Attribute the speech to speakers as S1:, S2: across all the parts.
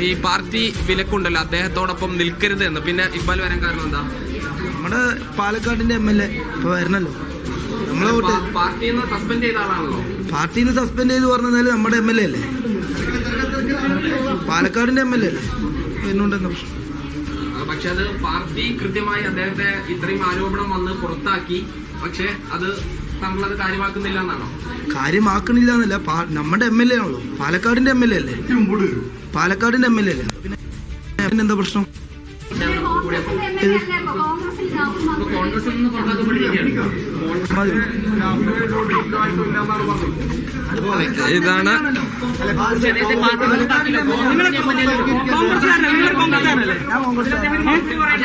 S1: ഈ പാർട്ടി വിലക്കുണ്ടല്ലോ, അദ്ദേഹത്തോടൊപ്പം നിൽക്കരുത് എന്ന്. പിന്നെ ഇക്ബാൽ വരാൻ കാരണം എന്താ?
S2: നമ്മുടെ പാലക്കാടിന്റെ MLA ഇപ്പൊ വരണല്ലോ. നമ്മളെ
S1: പാർട്ടിന്ന് സസ്പെൻഡ് ചെയ്ത ആളാണല്ലോ.
S2: പാർട്ടിന്ന് സസ്പെൻഡ് ചെയ്ത് പറഞ്ഞാല് നമ്മുടെ MLA അല്ലേ, പാലക്കാടിന്റെ MLA അല്ലേ, എന്നുണ്ടെന്ന പ്രശ്നം.
S1: പക്ഷെ അത് പാർട്ടി കൃത്യമായി അദ്ദേഹത്തെ ഇത്രയും ആരോപണം വന്ന് പുറത്താക്കി, പക്ഷെ അത് നമ്മളത് കാര്യമാക്കുന്നില്ല എന്നാണോ?
S2: കാര്യമാക്കണില്ല എന്നല്ല, നമ്മുടെ MLA ആണല്ലോ, പാലക്കാടിന്റെ MLA അല്ലേ, പാലക്കാടിന്റെ MLA അല്ലേ, പിന്നെ എന്താ പ്രശ്നം?
S1: ഇതാണ്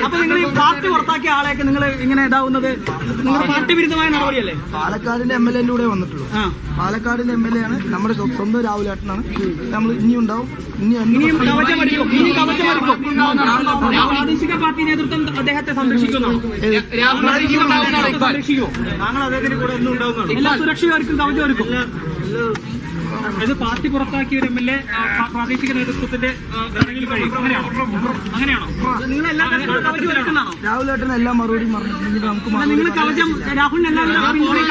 S3: അപ്പൊ നിങ്ങൾ ഈ പാർട്ടി പുറത്താക്കിയ ആളെയൊക്കെ നിങ്ങൾ ഇങ്ങനെ ഇതാവുന്നത് നിങ്ങളുടെ പാർട്ടി വിരുദ്ധമായ നടപടിയല്ലേ?
S2: പാലക്കാടിന്റെ MLA കൂടെ വന്നിട്ടുള്ളൂ. പാലക്കാടിന്റെ MLA ആണ് നമ്മുടെ സ്വന്തം രാഹുലേട്ടനാണ്. നമ്മൾ ഇനിയും ഉണ്ടാവും,
S3: ഇനിയും കവചമൊരുക്കും. പ്രാദേശിക പാർട്ടി നേതൃത്വം അദ്ദേഹത്തെ സംരക്ഷിക്കുന്നു. താങ്കൾ അദ്ദേഹത്തിന് കൂടെ ഒന്നും ഉണ്ടാവുന്നതാണ്. എല്ലാ സുരക്ഷയൊരുക്കും, കവചമൊരുക്കും. ഇത് പാർട്ടി പുറത്താക്കിയ ഒരു MLA പ്രാദേശിക നേതൃത്വത്തിന്റെ ഘടനയിൽ കഴിയും. അങ്ങനെയാണോ? നിങ്ങൾ എല്ലാ കവചമൊരുക്കുന്നതാണോ?
S2: രാഹുലേട്ടന് എല്ലാ മറുപടി പറഞ്ഞിട്ടുണ്ടെങ്കിൽ നമുക്ക്
S3: നിങ്ങൾ കവചം രാഹുലിന്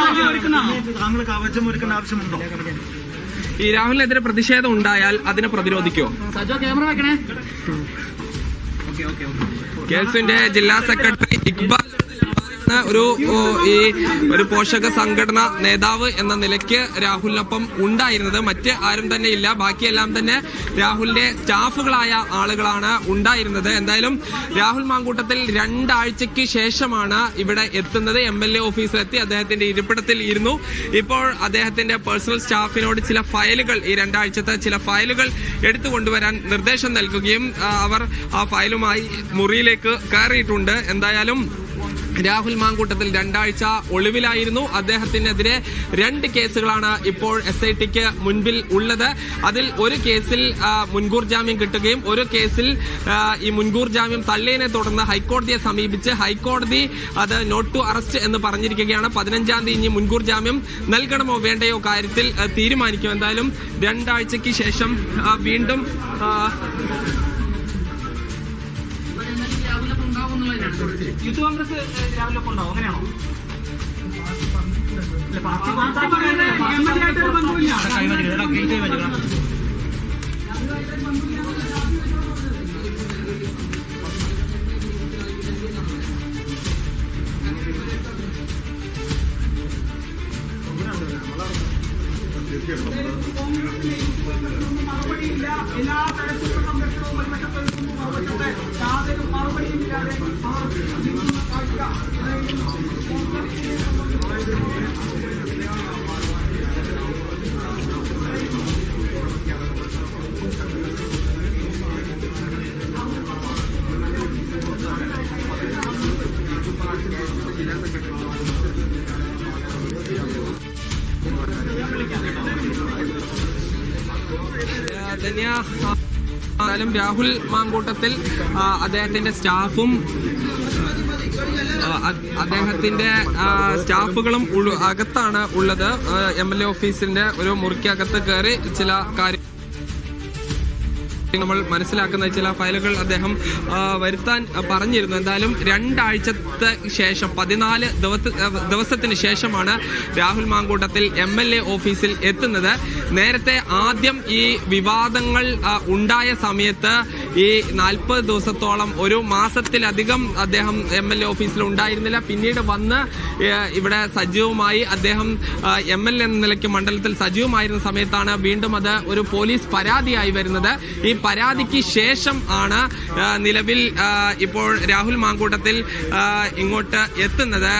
S3: കവചമൊരുക്കുന്നതാണോ?
S2: താങ്കൾ കവചം ഒരുക്കേണ്ട ആവശ്യമുണ്ടോ?
S1: ഈ രാഹുലിനെതിരെ പ്രതിഷേധം ഉണ്ടായാൽ അതിനെ പ്രതിരോധിക്കോ?
S3: ക്യാമറ വെക്കണേ.
S1: KSUവിന്റെ ജില്ലാ സെക്രട്ടറി ഇക്ബാൽ ഒരു പോഷക സംഘടന നേതാവ് എന്ന നിലയ്ക്ക് രാഹുലിനൊപ്പം ഉണ്ടായിരുന്നത്. മറ്റ് ആരും തന്നെ ഇല്ല, ബാക്കിയെല്ലാം തന്നെ രാഹുലിന്റെ സ്റ്റാഫുകളായ ആളുകളാണ് ഉണ്ടായിരുന്നത്. എന്തായാലും രാഹുൽ മാങ്കൂട്ടത്തിൽ 2 ആഴ്ചയ്ക്ക് ശേഷമാണ് ഇവിടെ എത്തുന്നത്. MLA ഓഫീസിലെത്തി അദ്ദേഹത്തിന്റെ ഇരിപ്പിടത്തിൽ ഇരുന്നു. ഇപ്പോൾ അദ്ദേഹത്തിന്റെ പേഴ്സണൽ സ്റ്റാഫിനോട് ചില ഫയലുകൾ, ഈ 2 ആഴ്ചത്തെ ചില ഫയലുകൾ എടുത്തുകൊണ്ടുവരാൻ നിർദ്ദേശം നൽകുകയും അവർ ആ ഫയലുമായി മുറിയിലേക്ക് കയറിയിട്ടുണ്ട്. എന്തായാലും രാഹുൽ മാങ്കൂട്ടത്തിൽ 2 ആഴ്ച ഒളിവിലായിരുന്നു. അദ്ദേഹത്തിനെതിരെ 2 കേസുകളാണ് ഇപ്പോൾ SITക്ക് മുൻപിൽ ഉള്ളത്. അതിൽ ഒരു കേസിൽ മുൻകൂർ ജാമ്യം കിട്ടുകയും ഒരു കേസിൽ ഈ മുൻകൂർ ജാമ്യം തള്ളിയതിനെ തുടർന്ന് ഹൈക്കോടതിയെ സമീപിച്ച് ഹൈക്കോടതി അത് നോട്ട് ടു അറസ്റ്റ് എന്ന് പറഞ്ഞിരിക്കുകയാണ്. 15-ാം തീയതി ഇനി മുൻകൂർ ജാമ്യം നൽകണമോ വേണ്ടയോ കാര്യത്തിൽ തീരുമാനിക്കും. എന്തായാലും 2 ആഴ്ചയ്ക്ക് ശേഷം വീണ്ടും
S3: യൂത്ത് കോൺഗ്രസ് രാവിലെ ഉണ്ടാവും. അങ്ങനെയാണോ? മറുപടിയില്ല. എല്ലാ തരത്തിലുള്ള സംരക്ഷണവും യാതൊരു മറുപടിയും ഇല്ലാതെ
S1: എന്നാലും രാഹുൽ മാങ്കൂട്ടത്തിൽ അദ്ദേഹത്തിന്റെ സ്റ്റാഫും അദ്ദേഹത്തിന്റെ സ്റ്റാഫുകളും അകത്താണ് ഉള്ളത്. MLA ഓഫീസിന്റെ ഒരു മുറിക്കകത്ത് കയറി ചില കാര്യം നമ്മൾ മനസ്സിലാക്കുന്ന ചില ഫയലുകൾ അദ്ദേഹം വരുത്താൻ പറഞ്ഞിരുന്നു. എന്തായാലും 2 ആഴ്ചത്തെ ശേഷം 14 ദിവസത്തിന് ശേഷമാണ് രാഹുൽ മാങ്കൂട്ടത്തിൽ MLA ഓഫീസിൽ എത്തുന്നത്. നേരത്തെ ആദ്യം ഈ വിവാദങ്ങൾ ഉണ്ടായ സമയത്ത് ഈ 40 ദിവസത്തോളം, 1 മാസത്തിലധികം അദ്ദേഹം MLA ഓഫീസിൽ ഉണ്ടായിരുന്നില്ല. പിന്നീട് വന്ന് ഇവിടെ സജീവമായി അദ്ദേഹം MLA എന്ന നിലയ്ക്ക് മണ്ഡലത്തിൽ സജീവമായിരുന്ന സമയത്താണ് വീണ്ടും അത് ഒരു പോലീസ് പരാതിയായി വരുന്നത്. ഈ പരാതിക്ക് ശേഷം ആണ് നിലവിൽ ഇപ്പോൾ രാഹുൽ മാങ്കൂട്ടത്തിൽ ഇങ്ങോട്ട് എത്തുന്നത്.